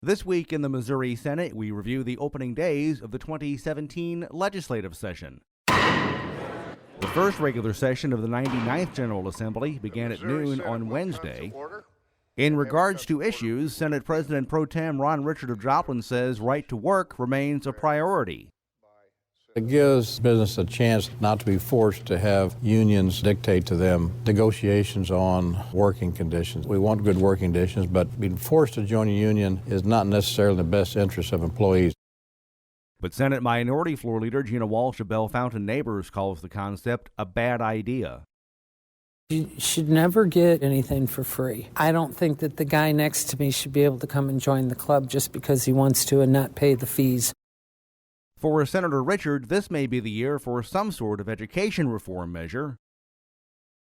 This week in the Missouri Senate, we review the opening days of the 2017 legislative session. The first regular session of the 99th General Assembly began at noon on Wednesday. In regards to issues, Senate President Pro Tem Ron Richard of Joplin says right to work remains a priority. It gives business a chance not to be forced to have unions dictate to them negotiations on working conditions. We want good working conditions, but being forced to join a union is not necessarily in the best interest of employees. But Senate Minority Floor Leader Gina Walsh of Bellefontaine Neighbors calls the concept a bad idea. You should never get anything for free. I don't think that the guy next to me should be able to come and join the club just because he wants to and not pay the fees. For Senator Richard, this may be the year for some sort of education reform measure.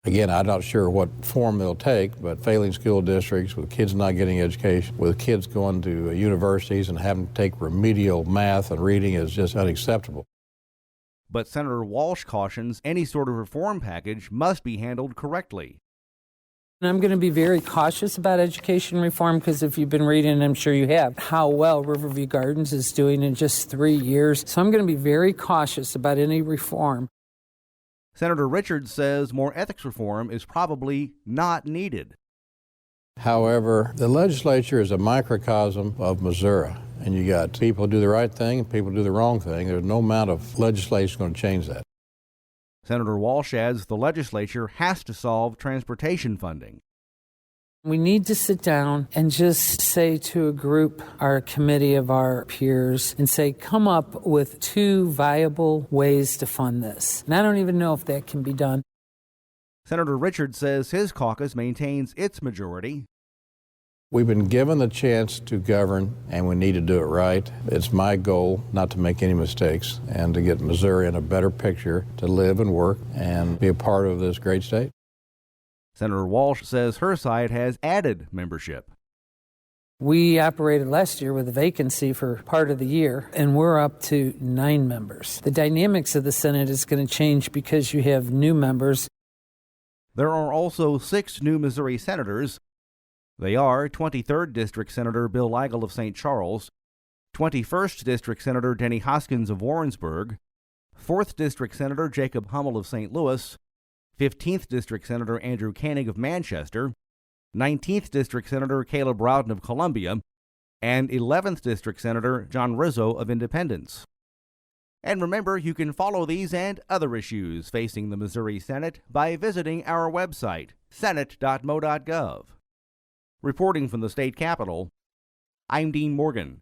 Again, I'm not sure what form they'll take, but failing school districts with kids not getting education, with kids going to universities and having to take remedial math and reading is just unacceptable. But Senator Walsh cautions any sort of reform package must be handled correctly. And I'm going to be very cautious about education reform because if you've been reading, and I'm sure you have, how well Riverview Gardens is doing in just 3 years. So I'm going to be very cautious about any reform. Senator Richards says more ethics reform is probably not needed. However, the legislature is a microcosm of Missouri, and you got people who do the right thing and people who do the wrong thing. There's no amount of legislation going to change that. Senator Walsh adds the legislature has to solve transportation funding. We need to sit down and just say to a group, our committee of our peers, and say, come up with 2 viable ways to fund this. And I don't even know if that can be done. Senator Richards says his caucus maintains its majority. We've been given the chance to govern, and we need to do it right. It's my goal not to make any mistakes and to get Missouri in a better picture to live and work and be a part of this great state. Senator Walsh says her side has added membership. We operated last year with a vacancy for part of the year, and we're up to 9 members. The dynamics of the Senate is going to change because you have new members. There are also 6 new Missouri senators. They are 23rd District Senator Bill Eigel of St. Charles, 21st District Senator Denny Hoskins of Warrensburg, 4th District Senator Jacob Hummel of St. Louis, 15th District Senator Andrew Koenig of Manchester, 19th District Senator Caleb Rowden of Columbia, and 11th District Senator John Rizzo of Independence. And remember, you can follow these and other issues facing the Missouri Senate by visiting our website, senate.mo.gov. Reporting from the state capitol, I'm Dean Morgan.